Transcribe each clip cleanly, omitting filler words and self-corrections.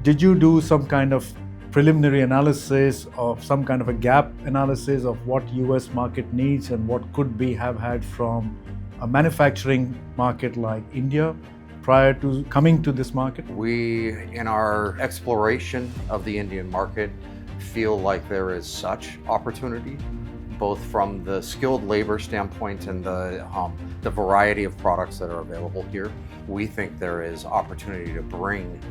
Did you do some kind of preliminary analysis of some kind of a gap analysis of what US market needs and what could be have had from a manufacturing market like India prior to coming to this market? We, in our exploration of the Indian market, feel like there is such opportunity, both from the skilled labor standpoint and the variety of products that are available here. We think there is opportunity to bring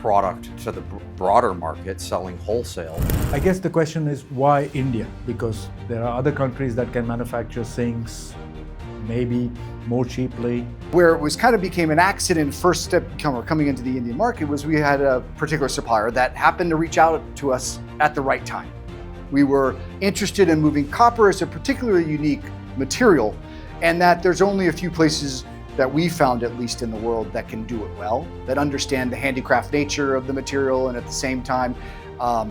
product to the broader market, selling wholesale. I guess the question is why India? Because there are other countries that can manufacture sinks maybe more cheaply. Where it was kind of became an accident first step coming into the Indian market was we had a particular supplier that happened to reach out to us at the right time. We were interested in moving copper as a particularly unique material, and that there's only a few places that we found, at least in the world, that can do it well, that understand the handicraft nature of the material, and at the same time,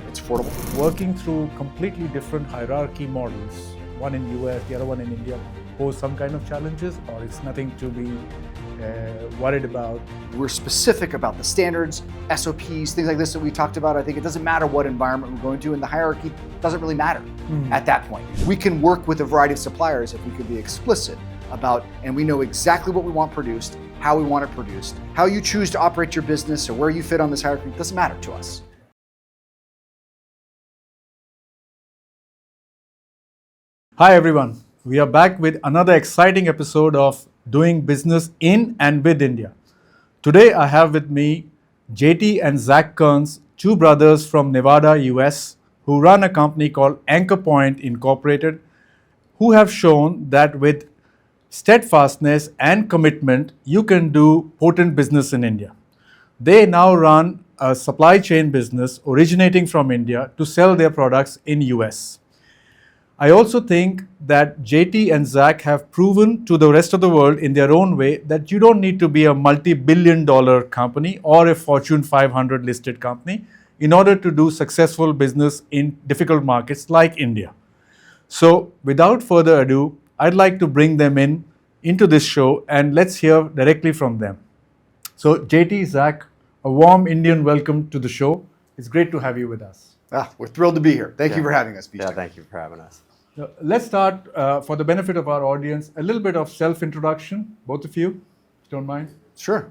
it's affordable. Working through completely different hierarchy models, one in US, the other one in India, pose some kind of challenges, or it's nothing to be worried about? We're specific about the standards, SOPs, things like this that we talked about. I think it doesn't matter what environment we're going to, and the hierarchy doesn't really matter at that point. We can work with a variety of suppliers if we could be explicit about, and we know exactly what we want produced, how we want it produced. How you choose to operate your business or where you fit on this hierarchy doesn't matter to us. Hi everyone, we are back with another exciting episode of Doing Business in and with India. Today I have with me JT and Zak Kerns, two brothers from Nevada, US, who run a company called Anchor Point Incorporated, who have shown that with steadfastness and commitment, you can do potent business in India. They now run a supply chain business originating from India to sell their products in US. I also think that JT and Zak have proven to the rest of the world in their own way that you don't need to be a multi-billion-dollar company or a Fortune 500 listed company in order to do successful business in difficult markets like India. So without further ado, I'd like to bring them into this show and let's hear directly from them. So JT, Zak, a warm Indian welcome to the show. It's great to have you with us. We're thrilled to be here. Thank you for having us, Vishnu. Yeah, thank you for having us. Let's start, for the benefit of our audience, a little bit of self-introduction, both of you, if you don't mind. Sure.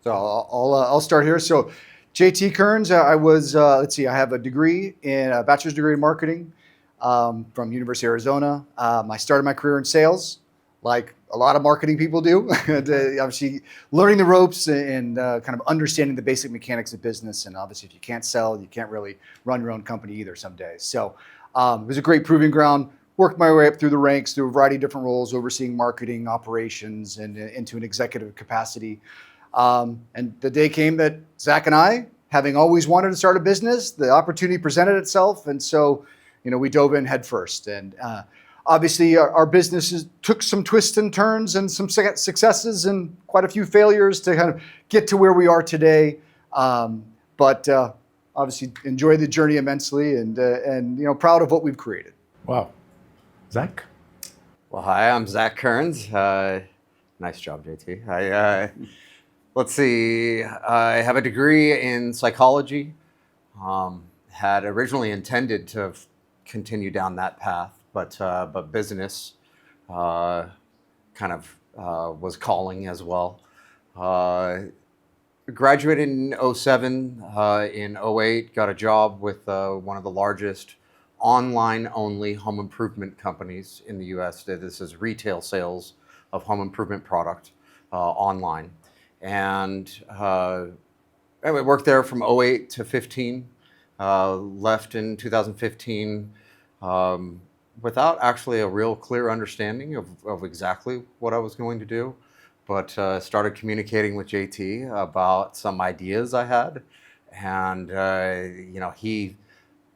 So I'll start here. So JT Kerns, I was, I have a degree a bachelor's degree in marketing from University of Arizona. I started my career in sales, like a lot of marketing people do. Obviously, learning the ropes and kind of understanding the basic mechanics of business. And obviously, if you can't sell, you can't really run your own company either some days. So it was a great proving ground. Worked my way up through the ranks through a variety of different roles, overseeing marketing, operations, and into an executive capacity. And the day came that Zak and I, having always wanted to start a business, the opportunity presented itself. And so, we dove in head first. And obviously, our businesses took some twists and turns and some successes and quite a few failures to kind of get to where we are today. But obviously, enjoy the journey immensely and proud of what we've created. Wow. Zak? Well, hi, I'm Zak Kerns. Nice job, JT. Let's see, I have a degree in psychology. Had originally intended to continue down that path, but business kind of was calling as well. Graduated in 07, in 08, got a job with one of the largest online-only home improvement companies in the US. This is retail sales of home improvement product online. And I worked there from 08 to 15, left in 2015 without actually a real clear understanding of exactly what I was going to do, but started communicating with JT about some ideas I had. And, he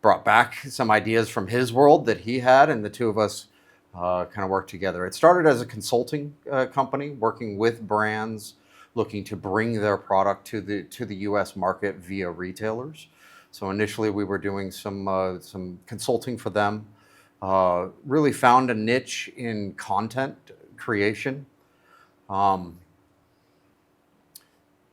brought back some ideas from his world that he had, and the two of us kind of worked together. It started as a consulting company, working with brands, looking to bring their product to the U.S. market via retailers. So initially we were doing some consulting for them. Really found a niche in content creation.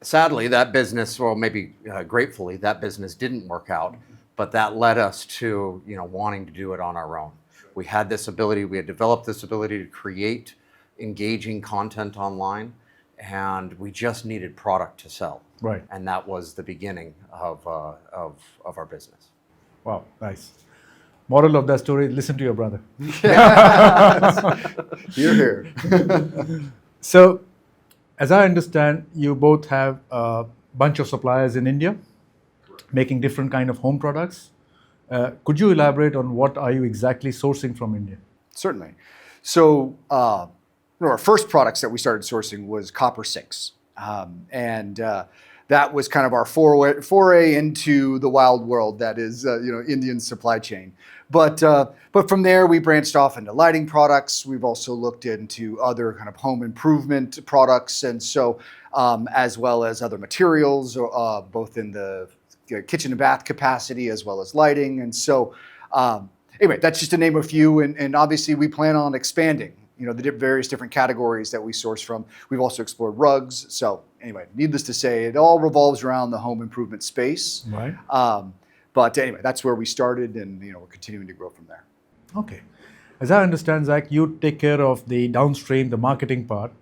Sadly, that business, well, maybe gratefully, that business didn't work out, but that led us to, wanting to do it on our own. We had this ability, we had developed this ability to create engaging content online, and we just needed product to sell. Right. And that was the beginning of our business. Wow, nice. Moral of that story, listen to your brother. You're here. So, as I understand, you both have a bunch of suppliers in India making different kind of home products. Could you elaborate on what are you exactly sourcing from India? Certainly. So one of our first products that we started sourcing was copper sinks. And that was kind of our foray into the wild world that is Indian supply chain. But from there, we branched off into lighting products. We've also looked into other kind of home improvement products, and so as well as other materials, both in the kitchen and bath capacity as well as lighting. And so anyway, that's just to name a few. And obviously, we plan on expanding the various different categories that we source from. We've also explored rugs. So anyway, needless to say, it all revolves around the home improvement space. Right. But anyway, that's where we started, and we're continuing to grow from there. Okay. As I understand, Zach, you take care of the downstream, the marketing part.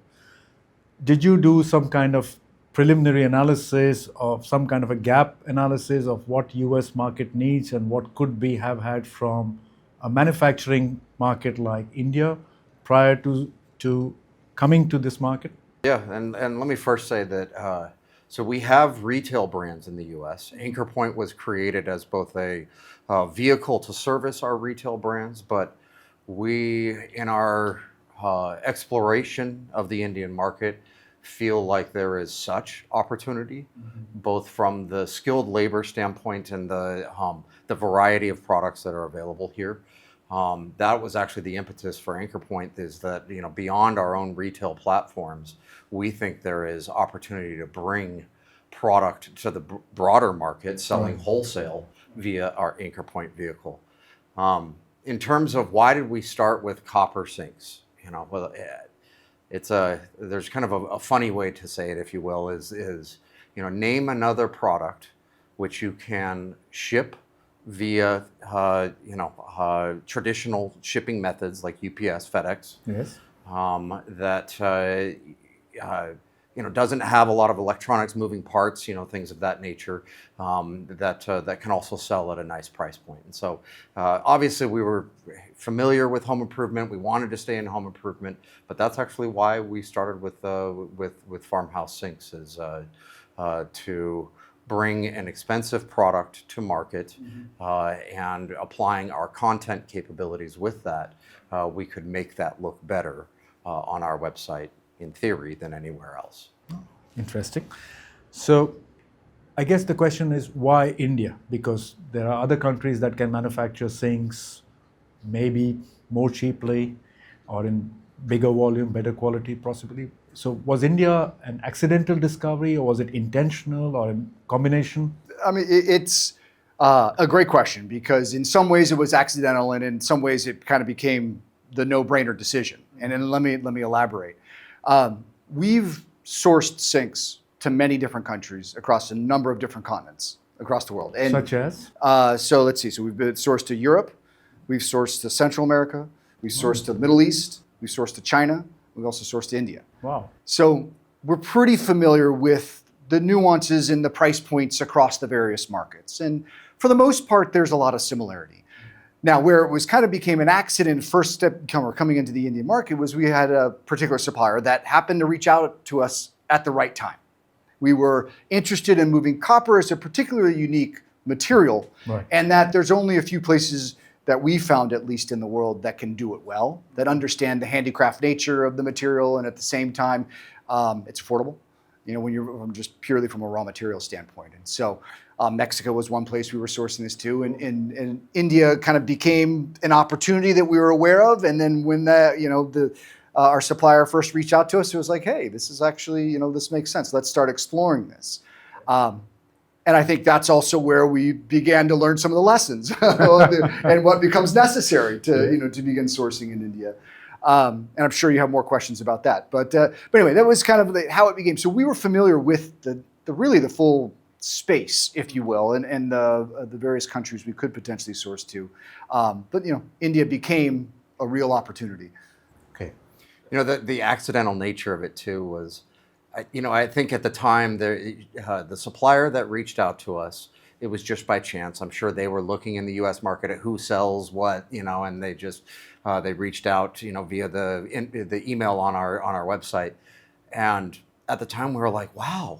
Did you do some kind of preliminary analysis of some kind of a gap analysis of what US market needs and what could be have had from a manufacturing market like India prior to coming to this market? Yeah, and let me first say that so we have retail brands in the U.S. Anchor Point was created as both a vehicle to service our retail brands, but we, in our exploration of the Indian market, feel like there is such opportunity, both from the skilled labor standpoint and the variety of products that are available here. That was actually the impetus for Anchor Point, is that beyond our own retail platforms, we think there is opportunity to bring product to the broader market, selling wholesale via our Anchor Point vehicle. In terms of why did we start with copper sinks, well, there's kind of a funny way to say it, if you will, is name another product which you can ship via traditional shipping methods like UPS, FedEx. Yes. That doesn't have a lot of electronics, moving parts, things of that nature, that can also sell at a nice price point. And so obviously we were familiar with home improvement. We wanted to stay in home improvement, but that's actually why we started with farmhouse sinks, is to bring an expensive product to market, and applying our content capabilities with that, we could make that look better on our website, in theory, than anywhere else. Interesting. So I guess the question is, why India? Because there are other countries that can manufacture sinks maybe more cheaply or in bigger volume, better quality possibly. So was India an accidental discovery, or was it intentional, or a combination? I mean, it's a great question, because in some ways it was accidental, and in some ways it kind of became the no-brainer decision. And then let me elaborate. We've sourced sinks to many different countries across a number of different continents across the world. And, such as? So let's see. So we've been sourced to Europe, we've sourced to Central America, we've sourced to the Middle East, we've sourced to China, we've also sourced to India. Wow. So we're pretty familiar with the nuances and the price points across the various markets. And for the most part, there's a lot of similarity. Now, where it was kind of became an accident, first step coming into the Indian market, was we had a particular supplier that happened to reach out to us at the right time. We were interested in moving copper as a particularly unique material, right, and that there's only a few places that we found, at least in the world, that can do it well, that understand the handicraft nature of the material, and at the same time, it's affordable, when you're just purely from a raw material standpoint. And so Mexico was one place we were sourcing this to, and India kind of became an opportunity that we were aware of. And then when our supplier first reached out to us, it was like, hey, this is actually, this makes sense. Let's start exploring this. And I think that's also where we began to learn some of the lessons and what becomes necessary to to begin sourcing in India. And I'm sure you have more questions about that. But anyway, that was kind of how it became. So we were familiar with the full space, if you will, and the various countries we could potentially source to. But India became a real opportunity. Okay. The accidental nature of it too was, I think at the time the supplier that reached out to us, it was just by chance. I'm sure they were looking in the U.S. market at who sells what, and they just they reached out, via the email on our website, and at the time we were like, wow,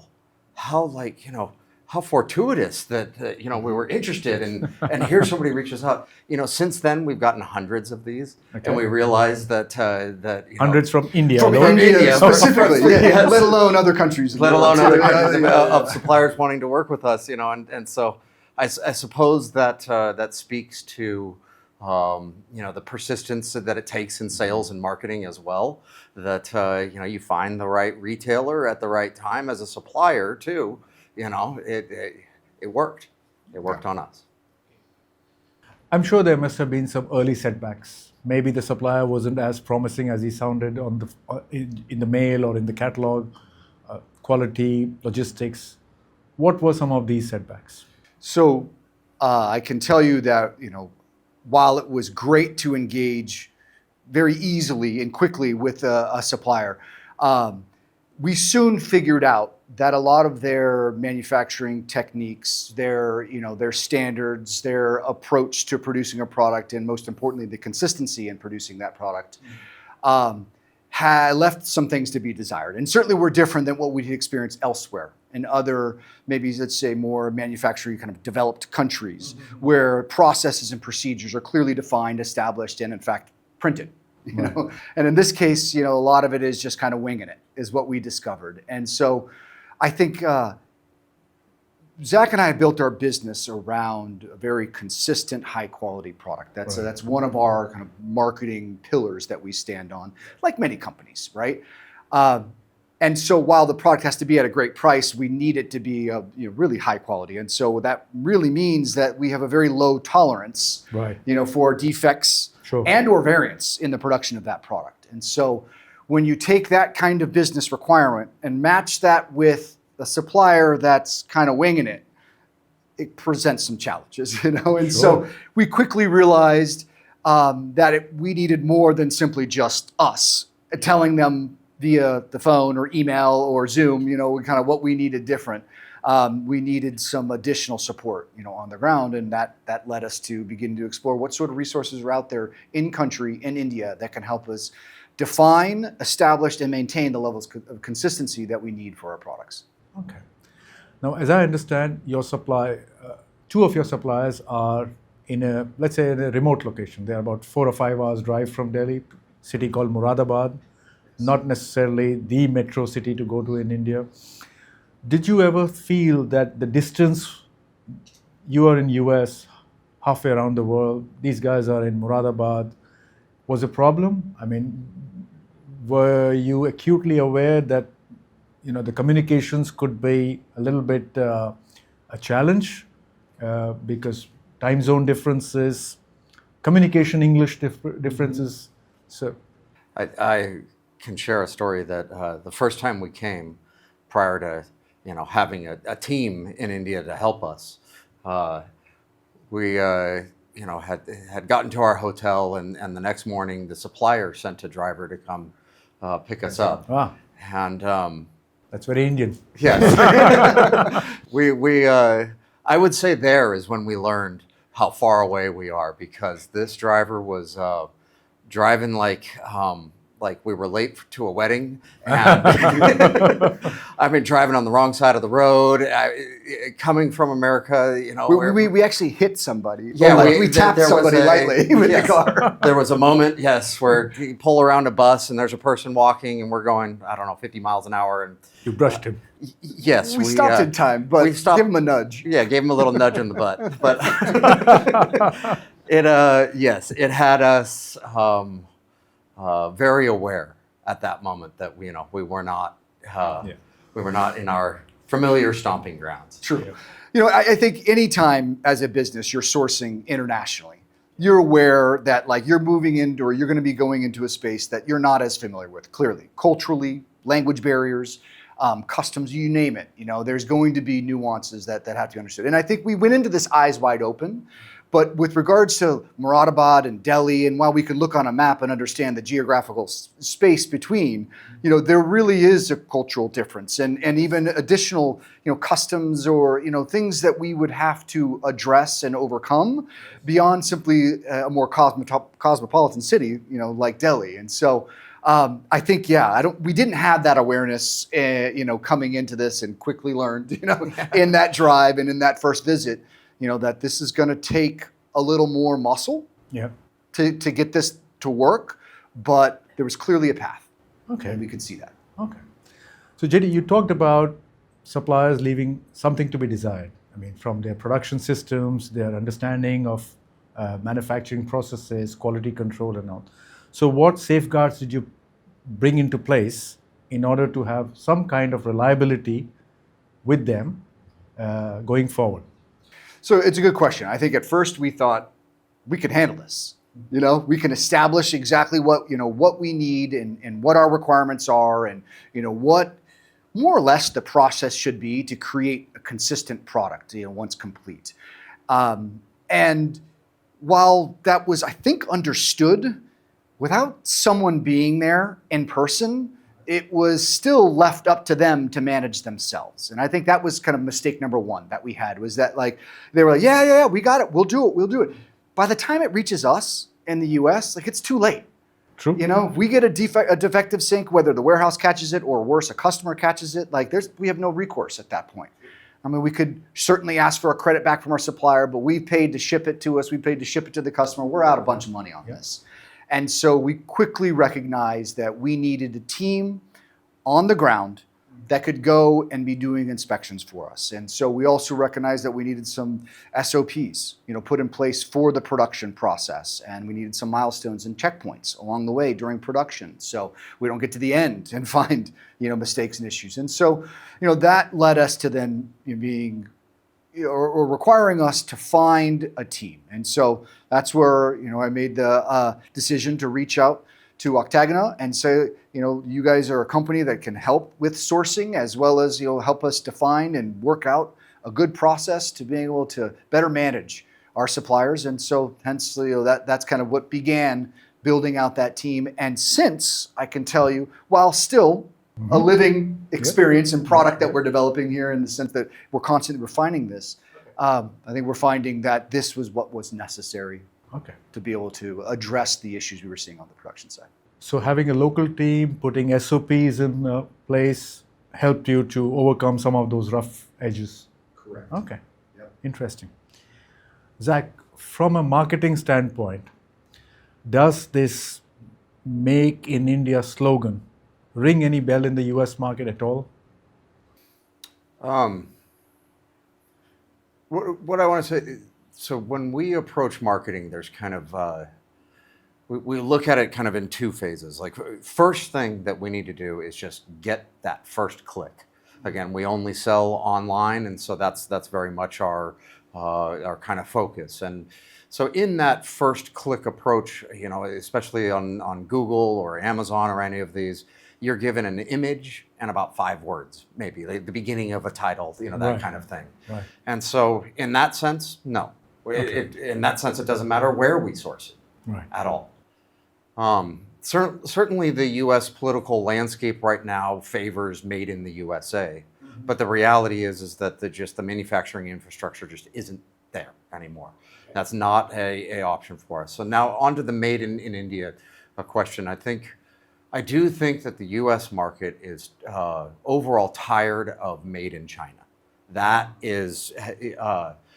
how fortuitous that we were interested and here somebody reaches out. Since then we've gotten hundreds of these, Okay. and we realized that Hundreds from India. From alone? India specifically, Yes. let alone other countries. let alone other countries Yeah. of suppliers wanting to work with us, and so I suppose that that speaks to the persistence that it takes in sales and marketing as well. That you find the right retailer at the right time as a supplier too. It worked. It worked on us. I'm sure there must have been some early setbacks. Maybe the supplier wasn't as promising as he sounded in the mail or in the catalog. Quality, logistics. What were some of these setbacks? So I can tell you that while it was great to engage very easily and quickly with a supplier, we soon figured out that a lot of their manufacturing techniques, their standards, their approach to producing a product, and most importantly, the consistency in producing that product, had left some things to be desired, and certainly were different than what we had experienced elsewhere in other, maybe let's say more manufacturing kind of developed countries, where processes and procedures are clearly defined, established, and in fact printed. And in this case, a lot of it is just kind of winging it, is what we discovered. And so I think Zach and I have built our business around a very consistent, high quality product. That's one of our kind of marketing pillars that we stand on, like many companies, right? And so while the product has to be at a great price, we need it to be really high quality. And so that really means that we have a very low tolerance, for defects and or variance in the production of that product. And so when you take that kind of business requirement and match that with a supplier that's kind of winging it, it presents some challenges, And so we quickly realized that we needed more than simply just us telling them via the phone or email or Zoom, kind of what we needed different. We needed some additional support, on the ground, and that led us to begin to explore what sort of resources are out there in country, in India, that can help us define, establish, and maintain the levels of consistency that we need for our products. Okay. Now, as I understand, two of your suppliers are in a remote location. They're about 4 or 5 hours drive from Delhi, city called Moradabad, not necessarily the metro city to go to in India. Did you ever feel that the distance, you are in US, halfway around the world, these guys are in Moradabad, was a problem? I mean, were you acutely aware that the communications could be a little bit a challenge because time zone differences, communication English differences? So, I can share a story that the first time we came, prior to having a team in India to help us, we had gotten to our hotel, and the next morning the supplier sent a driver to come pick us up. Wow. And that's very Indian. yes, I would say there is when we learned how far away we are, because this driver was driving like we were late to a wedding, and I've been driving on the wrong side of the road, coming from America. We actually hit somebody. Yeah, we tapped somebody lightly with the car. There was a moment, yes, where you pull around a bus and there's a person walking, and we're going, 50 miles an hour, and You brushed him. Yes, we stopped in time, but give him a nudge. Yeah, gave him a little nudge in the butt, but it had us. Very aware at that moment that we were not in our familiar stomping grounds. True. I think anytime as a business you're sourcing internationally, you're aware that you're moving into, or you're going to be going into a space that you're not as familiar with, clearly, culturally, language barriers, customs, you name it. There's going to be nuances that have to be understood. And I think we went into this eyes wide open. But with regards to Moradabad and Delhi, and while we can look on a map and understand the geographical space between, there really is a cultural difference and even additional, customs or, things that we would have to address and overcome beyond simply a more cosmopolitan city, like Delhi. And so I think, we didn't have that awareness, coming into this, and quickly learned, in that drive and in that first visit, that this is going to take a little more muscle to get this to work, but there was clearly a path. Okay. And we could see that. Okay. So JD, you talked about suppliers leaving something to be desired. I mean, from their production systems, their understanding of manufacturing processes, quality control and all. So what safeguards did you bring into place in order to have some kind of reliability with them going forward? So it's a good question. I think at first we thought we could handle this. We can establish exactly what we need and what our requirements are, and what more or less the process should be to create a consistent product, once complete. And while that was, I think, understood, without someone being there in person, it was still left up to them to manage themselves. And I think that was kind of mistake number one that we had, was that they were like, yeah, we got it. We'll do it. By the time it reaches us in the US, it's too late. True. If we get a defective sink, whether the warehouse catches it or worse, a customer catches it, we have no recourse at that point. I mean, we could certainly ask for a credit back from our supplier, but we paid to ship it to us. We paid to ship it to the customer. We're out a bunch of money on this. And so we quickly recognized that we needed a team on the ground that could go and be doing inspections for us. And so we also recognized that we needed some SOPs, put in place for the production process. And we needed some milestones and checkpoints along the way during production, so we don't get to the end and find, mistakes and issues. And so, that led us to then being or requiring us to find a team. And so that's where, I made the decision to reach out to Octagona and say, you guys are a company that can help with sourcing, as well as, help us define and work out a good process to being able to better manage our suppliers. And so hence, that's kind of what began building out that team. And since, I can tell you, while still a living experience and product that we're developing here, in the sense that we're constantly refining this, I think we're finding that this was what was necessary to be able to address the issues we were seeing on the production side. So having a local team, putting SOPs in place, helped you to overcome some of those rough edges. Correct. Okay. Yep. Interesting. Zak, from a marketing standpoint, does this Make in India slogan ring any bell in the US market at all? What I want to say, so when we approach marketing, there's kind of, we look at it kind of in two phases. First thing that we need to do is just get that first click. Again, we only sell online, and so that's very much our kind of focus. And so in that first click approach, especially on Google or Amazon or any of these, you're given an image and about 5 words, maybe the beginning of a title, that kind of thing. Right. And so in that sense, no. In that sense, it doesn't matter where we source it at all. Certainly the U.S. political landscape right now favors made in the USA, but the reality is that the manufacturing infrastructure just isn't there anymore. That's not a option for us. So now onto the made in India question. I do think that the U.S. market is overall tired of made in China. That is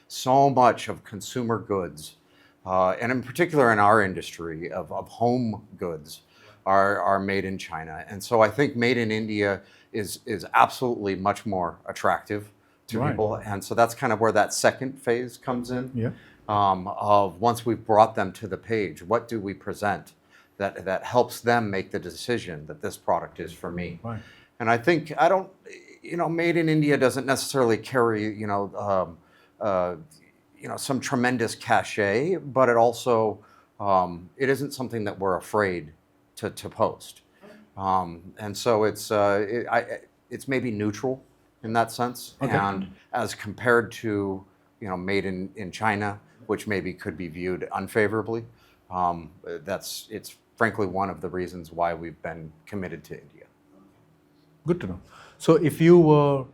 so much of consumer goods, and in particular in our industry of home goods, are made in China. And so I think made in India is absolutely much more attractive to people. And so that's kind of where that second phase comes in. Yeah. Of once we've brought them to the page, what do we present that helps them make the decision that this product is for me? Right. And I think made in India doesn't necessarily carry, some tremendous cachet, but it also, it isn't something that we're afraid to post. And so it's, it's maybe neutral in that sense. Okay. And as compared to, made in China, which maybe could be viewed unfavorably, it's frankly one of the reasons why we've been committed to India. Good to know. So if you were,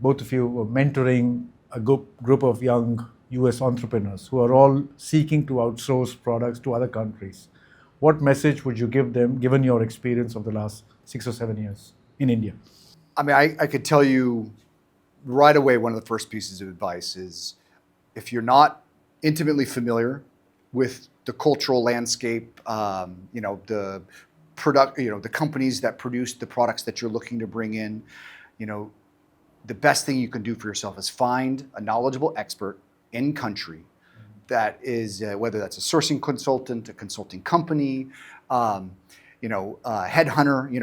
both of you were mentoring a group of young US entrepreneurs who are all seeking to outsource products to other countries, what message would you give them given your experience of the last 6 or 7 years in India? I mean, I could tell you right away, one of the first pieces of advice is if you're not intimately familiar with the cultural landscape, the product, the companies that produce the products that you're looking to bring in, the best thing you can do for yourself is find a knowledgeable expert in country that is, whether that's a sourcing consultant, a consulting company, headhunter,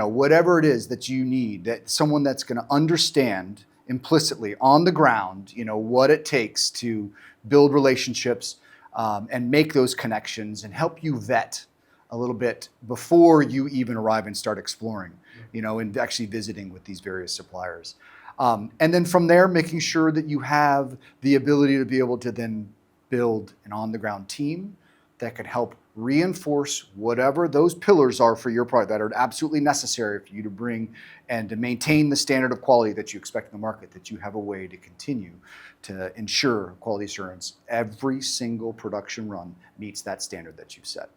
whatever it is that you need, that someone that's going to understand implicitly on the ground, what it takes to build relationships and make those connections and help you vet a little bit before you even arrive and start exploring, and actually visiting with these various suppliers. And then from there, making sure that you have the ability to be able to then build an on-the-ground team that can help reinforce whatever those pillars are for your product that are absolutely necessary for you to bring and to maintain the standard of quality that you expect in the market, that you have a way to continue to ensure quality assurance. Every single production run meets that standard that you've set.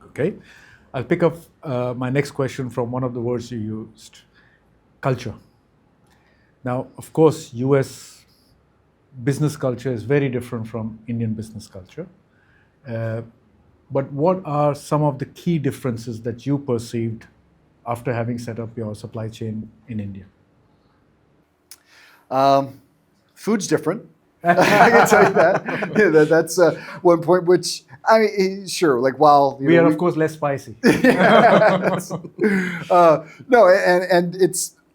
Okay. I'll pick up my next question from one of the words you used, culture. Now, of course, US business culture is very different from Indian business culture. But what are some of the key differences that you perceived after having set up your supply chain in India? Food's different. I can tell you that. Yeah, that's one point. Which I mean, sure. Like while We are, of course, less spicy. No, and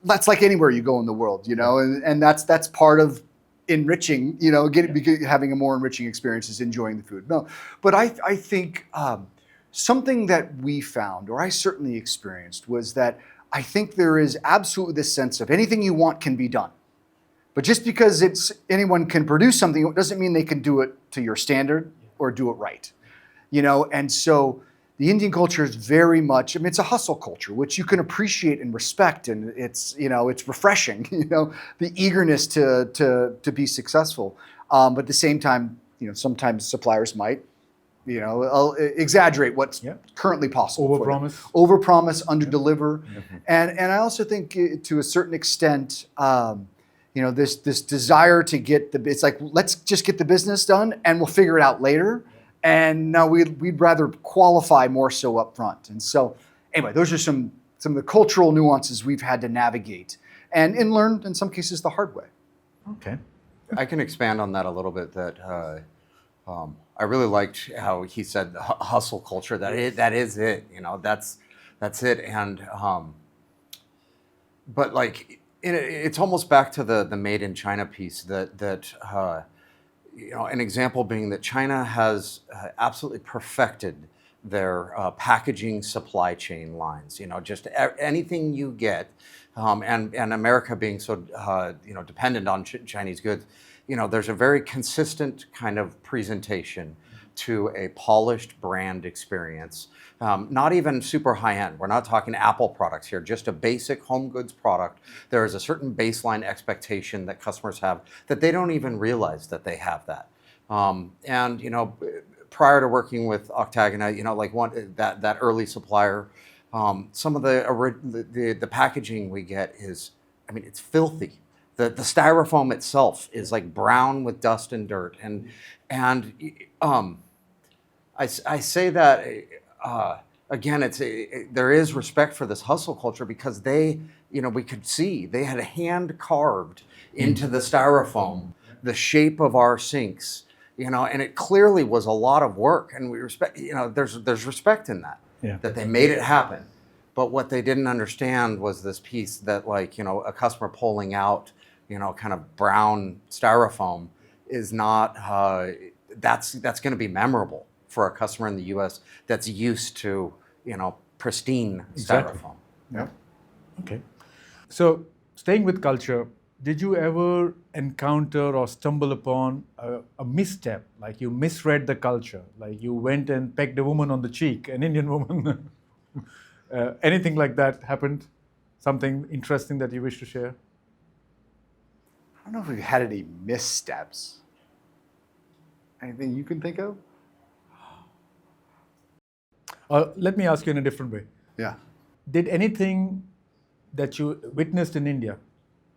that's like anywhere you go in the world, and that's part of enriching, having a more enriching experience is enjoying the food. No, but I think something that we found, or I certainly experienced, was that I think there is absolutely this sense of anything you want can be done. But just because anyone can produce something, it doesn't mean they can do it to your standard or do it right. And so the Indian culture is very much, it's a hustle culture, which you can appreciate and respect, and it's refreshing, the eagerness to be successful. But at the same time, sometimes suppliers might, exaggerate what's currently possible. Overpromise, underdeliver. And I also think to a certain extent, this desire to it's like, let's just get the business done and we'll figure it out later. And now we'd rather qualify more so up front. And so anyway, those are some of the cultural nuances we've had to navigate and learn in some cases the hard way. Okay. I can expand on that a little bit. That I really liked how he said hustle culture. That is it. That's it. And but like it's almost back to the made in China piece. That an example being that China has absolutely perfected their packaging supply chain lines. Just anything you get, and America being so dependent on Chinese goods, there's a very consistent kind of presentation to a polished brand experience. Not even super high end. We're not talking Apple products here, just a basic home goods product. There is a certain baseline expectation that customers have that they don't even realize that they have that. And prior to working with Octagona, that early supplier, some of the packaging we get is, it's filthy. The styrofoam itself is like brown with dust and dirt, and I say that again. There is respect for this hustle culture because we could see they had hand carved into the styrofoam the shape of our sinks, and it clearly was a lot of work, and we respect. There's respect in that. Yeah. That they made it happen. But what they didn't understand was this piece that a customer pulling out kind of brown styrofoam is not, that's going to be memorable for a customer in the US that's used to, pristine Exactly. styrofoam. Yeah. Okay. So, staying with culture, did you ever encounter or stumble upon a misstep, like you misread the culture, like you went and pecked a woman on the cheek, an Indian woman? Anything like that happened? Something interesting that you wish to share? I don't know if we've had any missteps. Anything you can think of? Let me ask you in a different way. Yeah. Did anything that you witnessed in India,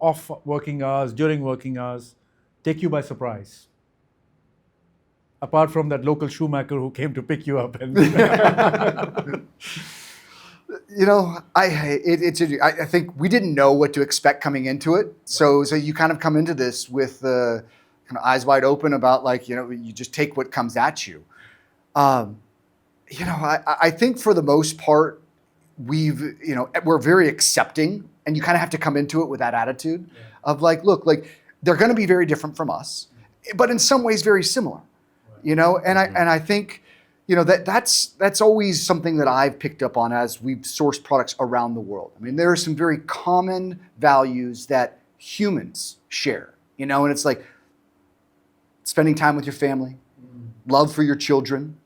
off working hours, during working hours, take you by surprise? Apart from that local shoemaker who came to pick you up and You know, I think we didn't know what to expect coming into it. So you kind of come into this with kind of eyes wide open about like, you just take what comes at you. Um, I think for the most part, we're very accepting, and you kind of have to come into it with that attitude of like, look, like they're going to be very different from us, but in some ways very similar, and I think, that's always something that I've picked up on as we've sourced products around the world. I mean, there are some very common values that humans share, and it's like spending time with your family, love for your children,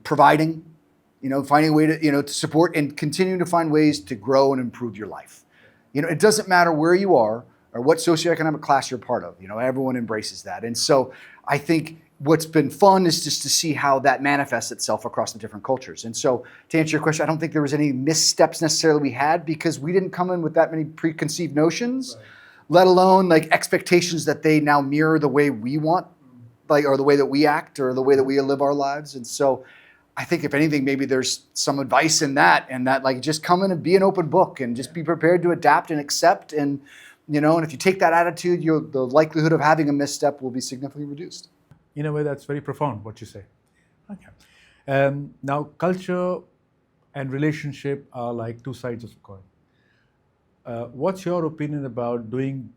providing, finding a way to support and continuing to find ways to grow and improve your life. It doesn't matter where you are or what socioeconomic class you're part of. Everyone embraces that. And so I think what's been fun is just to see how that manifests itself across the different cultures. And so to answer your question, I don't think there was any missteps necessarily we had because we didn't come in with that many preconceived notions, let alone like expectations that they now mirror the way we want, like, or the way that we act or the way that we live our lives. And so I think if anything, maybe there's some advice in that, and that like just come in and be an open book and just be prepared to adapt and accept. And, and if you take that attitude, the likelihood of having a misstep will be significantly reduced. in a way that's very profound what you say. Okay. Now, culture and relationship are like two sides of a coin. What's your opinion about doing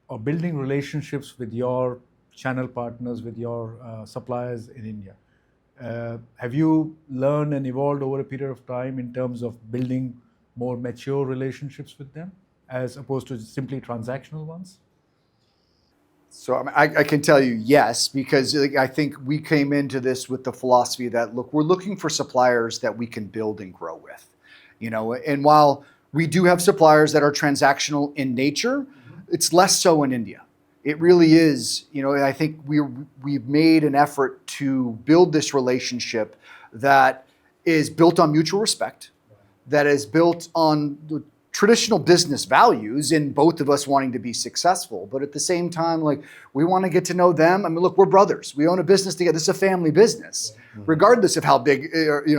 or building relationships with your channel partners, with your suppliers in India? Have you learned and evolved over a period of time in terms of building more mature relationships with them as opposed to simply transactional ones? So I can tell you yes, because I think we came into this with the philosophy that, look, we're looking for suppliers that we can build and grow with, and while we do have suppliers that are transactional in nature, it's less so in India. It really is, I think we've made an effort to build this relationship that is built on mutual respect, that is built on the traditional business values in both of us wanting to be successful. But at the same time, like, we want to get to know them. I mean, look, we're brothers. We own a business together. This is a family business, regardless of how big,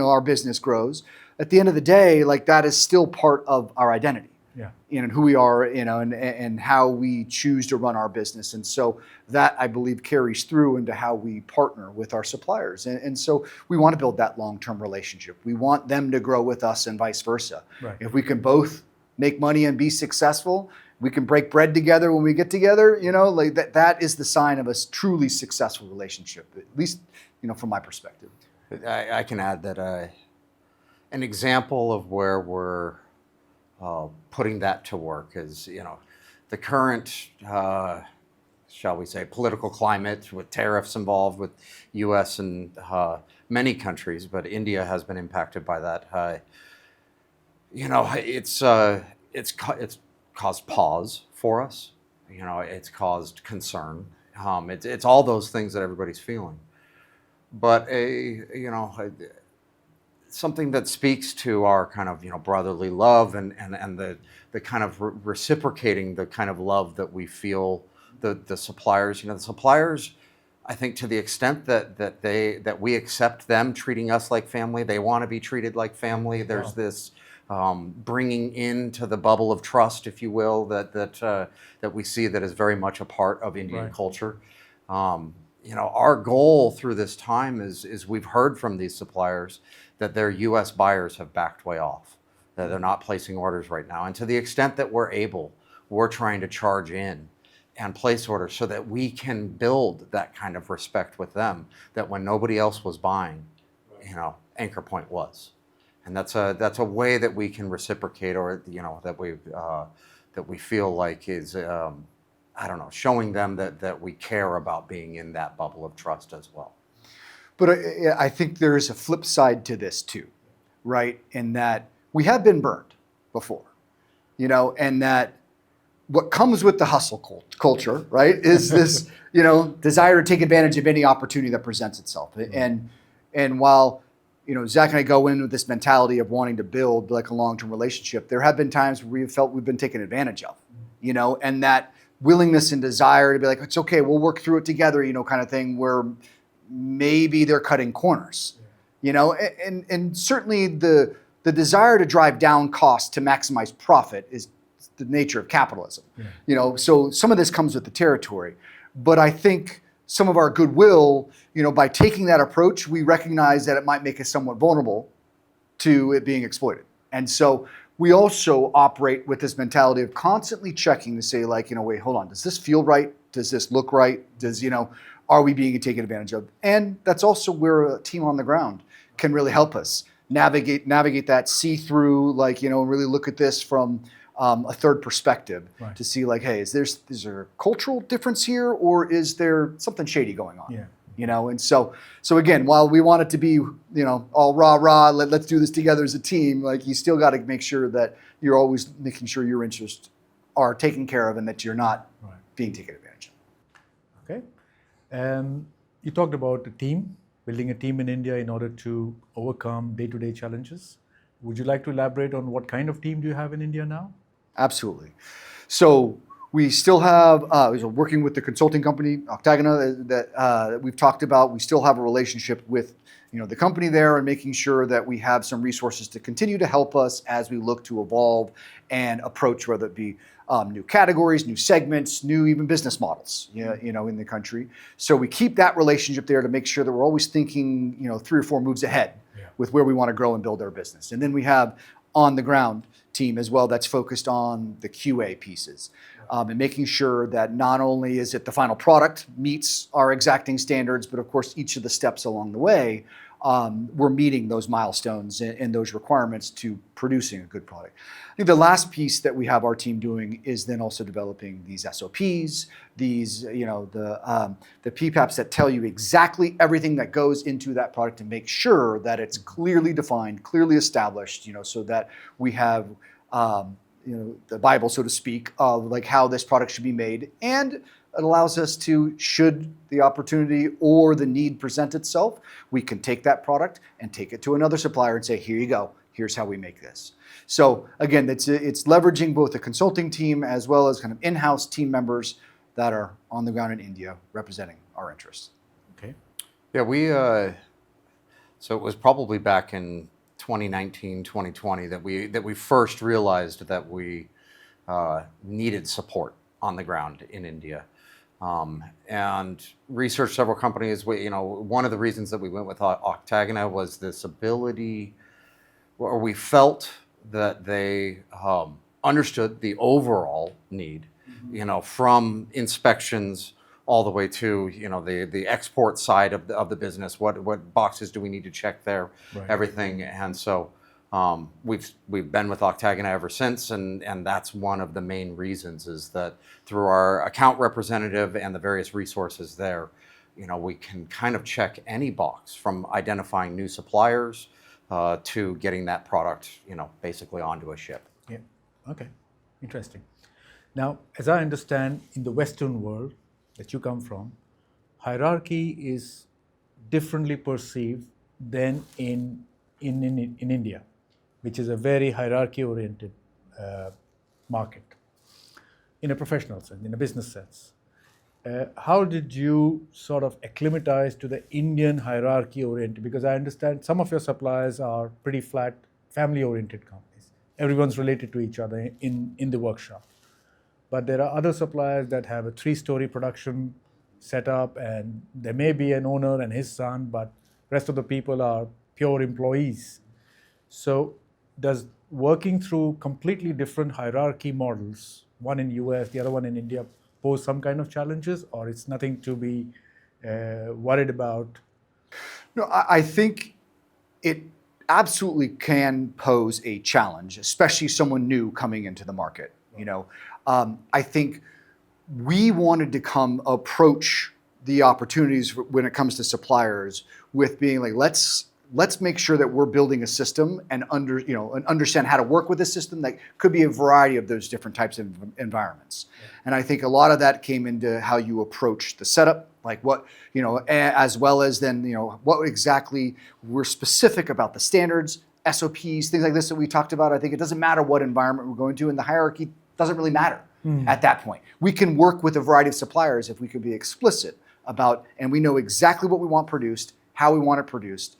our business grows. At the end of the day, like, that is still part of our identity. And who we are, and how we choose to run our business. And so that, I believe, carries through into how we partner with our suppliers. And so we want to build that long-term relationship. We want them to grow with us and vice versa. Right. If we can both make money and be successful, we can break bread together when we get together, like that is the sign of a truly successful relationship, at least, from my perspective. I can add that an example of where we're putting that to work is, the current, shall we say, political climate with tariffs involved with U.S. and many countries, but India has been impacted by that. It's caused pause for us. It's caused concern. It's all those things that everybody's feeling. But something that speaks to our kind of brotherly love and the kind of reciprocating the kind of love that we feel the suppliers. The suppliers, I think, to the extent that we accept them treating us like family, they want to be treated like family. There's this bringing into the bubble of trust, if you will, that we see that is very much a part of Indian culture. Our goal through this time is we've heard from these suppliers that their U.S. buyers have backed way off, that they're not placing orders right now. And to the extent that we're able, we're trying to charge in and place orders so that we can build that kind of respect with them, that when nobody else was buying, Anchor Point was. and that's a way that we can reciprocate, or that we feel like is I don't know, showing them that we care about being in that bubble of trust as well. But I think there is a flip side to this too, right? In that we have been burned before, and that what comes with the hustle culture, right, is this, desire to take advantage of any opportunity that presents itself. And while, Zach and I go in with this mentality of wanting to build like a long-term relationship, there have been times where we've felt we've been taken advantage of, and that willingness and desire to be like, it's okay, we'll work through it together, kind of thing, where maybe they're cutting corners, and certainly the desire to drive down costs to maximize profit is the nature of capitalism. So some of this comes with the territory, but I think some of our goodwill, by taking that approach, we recognize that it might make us somewhat vulnerable to it being exploited. And so we also operate with this mentality of constantly checking to say, like, wait, hold on, does this feel right? Does this look right? Are we being taken advantage of? And that's also where a team on the ground can really help us navigate that, see through, really look at this from a third perspective, right, to see like, hey, is there a cultural difference here, or is there something shady going on? And so again, while we want it to be, all rah, let's do this together as a team, like you still got to make sure that you're always making sure your interests are taken care of and that you're not being taken advantage of. Okay. You talked about a team, building a team in India in order to overcome day-to-day challenges. Would you like to elaborate on what kind of team do you have in India now? Absolutely. So we still have, working with the consulting company, Octagona, that we've talked about. We still have a relationship with, the company there, and making sure that we have some resources to continue to help us as we look to evolve and approach, whether it be new categories, new segments, new even business models, in the country. So we keep that relationship there to make sure that we're always thinking, 3 or 4 moves ahead with where we want to grow and build our business. And then we have on the ground team as well that's focused on the QA pieces, and making sure that not only is it the final product meets our exacting standards, but of course each of the steps along the way, we're meeting those milestones and those requirements to producing a good product. I think the last piece that we have our team doing is then also developing these SOPs, these, the PPAPs that tell you exactly everything that goes into that product to make sure that it's clearly defined, clearly established, so that we have, the Bible, so to speak, of like how this product should be made. And it allows us to, should the opportunity or the need present itself, we can take that product and take it to another supplier and say, here you go, here's how we make this. So again, it's leveraging both the consulting team as well as kind of in-house team members that are on the ground in India representing our interests. Okay. Yeah, so it was probably back in 2019, 2020 that we first realized that we needed support on the ground in India, and researched several companies. One of the reasons that we went with Octagona was this ability, or we felt that they understood the overall need, from inspections all the way to the export side of the business. What boxes do we need to check there? Right. Everything. And so we've been with Octagona ever since, and that's one of the main reasons, is that through our account representative and the various resources there, we can kind of check any box, from identifying new suppliers to getting that product basically onto a ship. Yeah. Okay. Interesting. Now, as I understand, in the Western world that you come from, hierarchy is differently perceived than in India, which is a very hierarchy-oriented market, in a professional sense, in a business sense. How did you sort of acclimatize to the Indian hierarchy-oriented? Because I understand some of your suppliers are pretty flat, family-oriented companies. Everyone's related to each other in the workshop. But there are other suppliers that have a 3-story production setup, and there may be an owner and his son, but rest of the people are pure employees. So does working through completely different hierarchy models, one in US, the other one in India, pose some kind of challenges, or it's nothing to be worried about? No, I think it absolutely can pose a challenge, especially someone new coming into the market. I think we wanted to approach the opportunities when it comes to suppliers with being like, let's make sure that we're building a system and understand how to work with a system that could be a variety of those different types of environments. Yeah. And I think a lot of that came into how you approach the setup, like what, as well as then, what exactly we're specific about the standards, SOPs, things like this that we talked about. I think it doesn't matter what environment we're going to, and the hierarchy doesn't really matter at that point. We can work with a variety of suppliers if we could be explicit about, and we know exactly what we want produced, how we want it produced.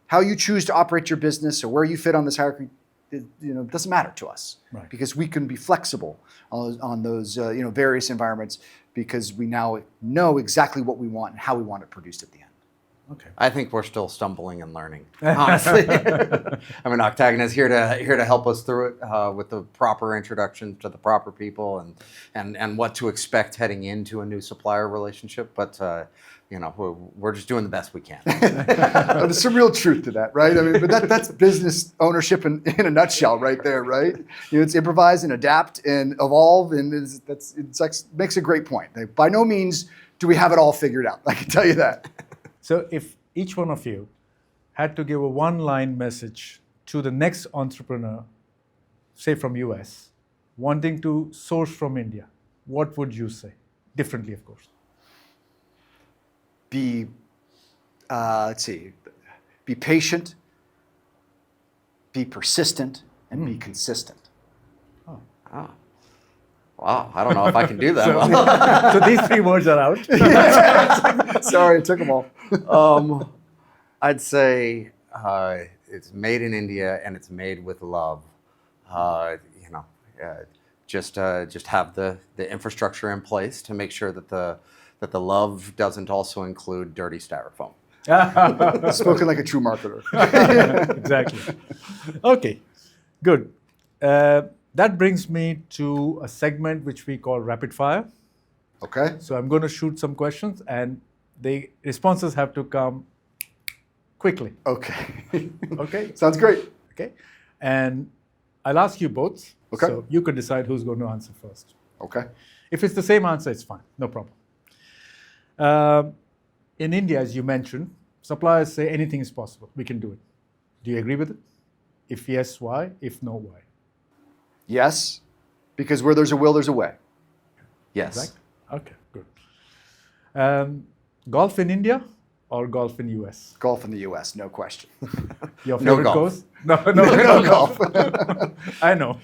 How you choose to operate your business or where you fit on this hierarchy, it doesn't matter to us, right? Because we can be flexible on those various environments because we now know exactly what we want and how we want it produced at the end. Okay. I think we're still stumbling and learning, honestly. I mean, Octagona is here to help us through it with the proper introduction to the proper people and what to expect heading into a new supplier relationship. But we're just doing the best we can. There's some real truth to that, right? I mean, but that's business ownership in a nutshell, right there, right? It's improvise and adapt and evolve, and it makes a great point. By no means do we have it all figured out. I can tell you that. So if each one of you had to give a one-line message to the next entrepreneur, say from US, wanting to source from India, what would you say? Differently, of course. Be patient, be persistent, and be consistent. Oh. Wow, I don't know if I can do that. So these 3 words are out. Sorry, I took them all. I'd say it's made in India and it's made with love. Just have the infrastructure in place to make sure that the love doesn't also include dirty styrofoam. Spoken like a true marketer. Exactly. Okay, good. That brings me to a segment which we call rapid fire. Okay. So I'm going to shoot some questions and the responses have to come quickly. Okay. Okay. Sounds great. Okay. And I'll ask you both. Okay. So you can decide who's going to answer first. Okay. If it's the same answer, it's fine. No problem. In India, as you mentioned, suppliers say anything is possible. We can do it. Do you agree with it? If yes, why? If no, why? Yes, because where there's a will, there's a way. Yes. Exactly. Okay, good. Golf in India or golf in US? Golf in the US, no question. Your favorite golf. course? No golf. I know.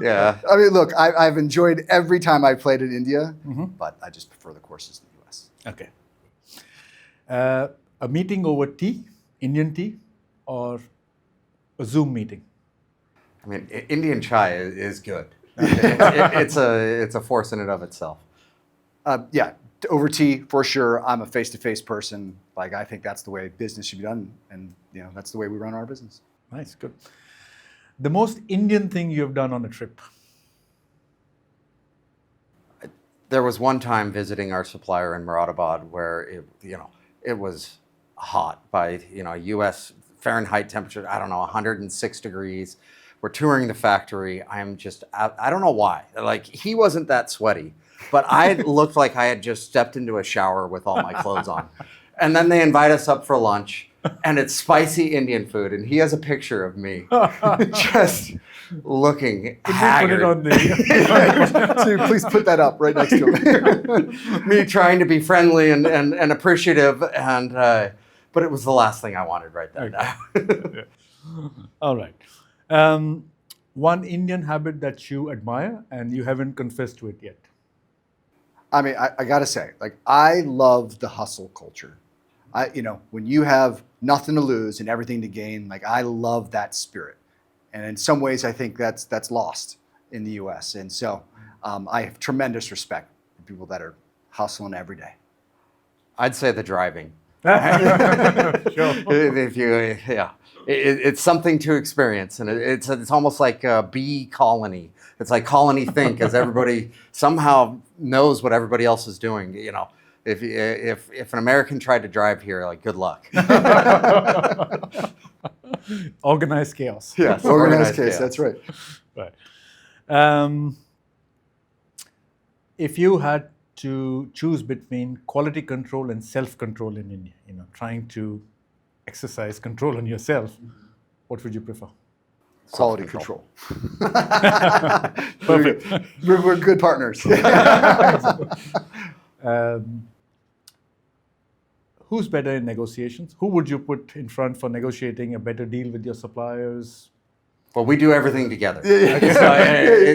Yeah. I mean, look, I've enjoyed every time I played in India, but I just prefer the courses in the US. Okay. A meeting over tea, Indian tea, or a Zoom meeting? I mean, Indian chai is good. It's a force in and of itself. Yeah, over tea for sure. I'm a face-to-face person. Like, I think that's the way business should be done, and that's the way we run our business. Nice, good. The most Indian thing you have done on a trip? There was one time visiting our supplier in Moradabad where it was hot by U.S. Fahrenheit temperature. I don't know, 106 degrees. We're touring the factory. I don't know why. Like, he wasn't that sweaty, but I looked like I had just stepped into a shower with all my clothes on. And then they invite us up for lunch, and it's spicy Indian food, and he has a picture of me just looking haggard. Put it on So please put that up right next to him. Me trying to be friendly and appreciative, but it was the last thing I wanted right there. Okay. All right. One Indian habit that you admire and you haven't confessed to it yet? I mean, I got to say, like, I love the hustle culture. When you have nothing to lose and everything to gain, like, I love that spirit. And in some ways, I think that's lost in the U.S. And so I have tremendous respect for people that are hustling every day. I'd say the driving. Sure. It's something to experience, and it's almost like a bee colony. It's like colony think, as everybody somehow knows what everybody else is doing. If an American tried to drive here, like, good luck. Organized chaos. Yes, organized Organized case. chaos. That's right. Right. If you had to choose between quality control and self-control in India, trying to exercise control on yourself, what would you prefer? Quality Self-control. control. Perfect. We're good partners. Who's better in negotiations? Who would you put in front for negotiating a better deal with your suppliers? Well, we do everything together. Yeah. So,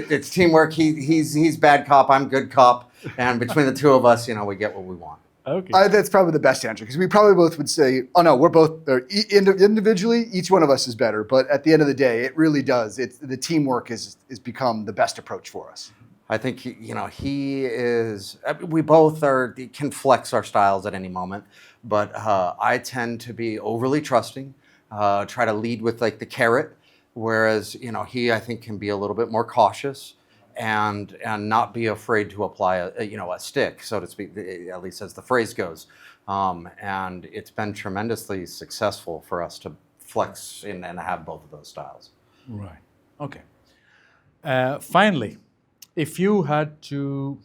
it's teamwork. He's bad cop. I'm good cop. And between the two of us, we get what we want. Okay. That's probably the best answer because we probably both would say, oh no, we're both individually, each one of us is better. But at the end of the day, it really does. The teamwork is become the best approach for us. I think he is. We both can flex our styles at any moment, but I tend to be overly trusting. Try to lead with like the carrot, whereas he I think can be a little bit more cautious and not be afraid to apply a stick, so to speak, at least as the phrase goes. And it's been tremendously successful for us to flex in and have both of those styles. Right. Okay. Finally, if you had to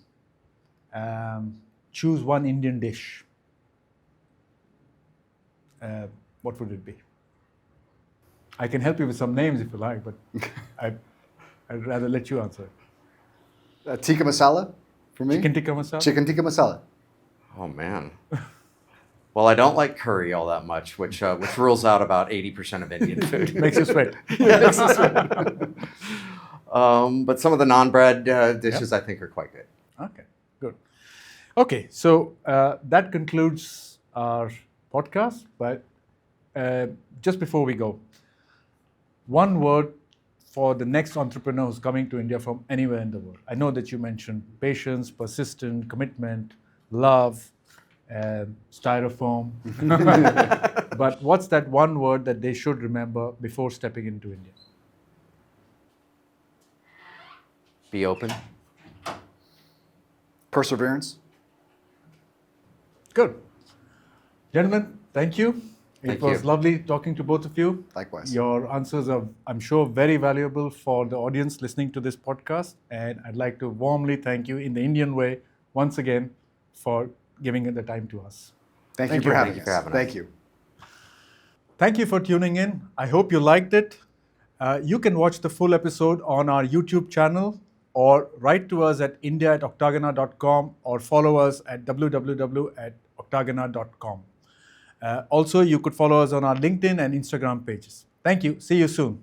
choose one Indian dish, what would it be? I can help you with some names if you like, but I'd rather let you answer. Tikka masala for me. Chicken tikka masala? Chicken tikka masala. Oh man. Well, I don't like curry all that much, which rules out about 80% of Indian food. Makes you sweat. But some of the non-bread dishes I think are quite good. Okay, good. Okay, so that concludes our podcast. But just before we go, one word for the next entrepreneur who's coming to India from anywhere in the world. I know that you mentioned patience, persistent, commitment, love, styrofoam. But what's that one word that they should remember before stepping into India? Be open. Perseverance. Good. Gentlemen, thank you. Thank It was you. lovely talking to both of you. Likewise. Your answers are, I'm sure, very valuable for the audience listening to this podcast. And I'd like to warmly thank you in the Indian way once again for giving the time to us. Thank you Thank for you. having Thank us. you for having us. Thank you. Thank you for tuning in. I hope you liked it. You can watch the full episode on our YouTube channel or write to us at india@octagona.com or follow us at www.octagona.com. Also, you could follow us on our LinkedIn and Instagram pages. Thank you. See you soon.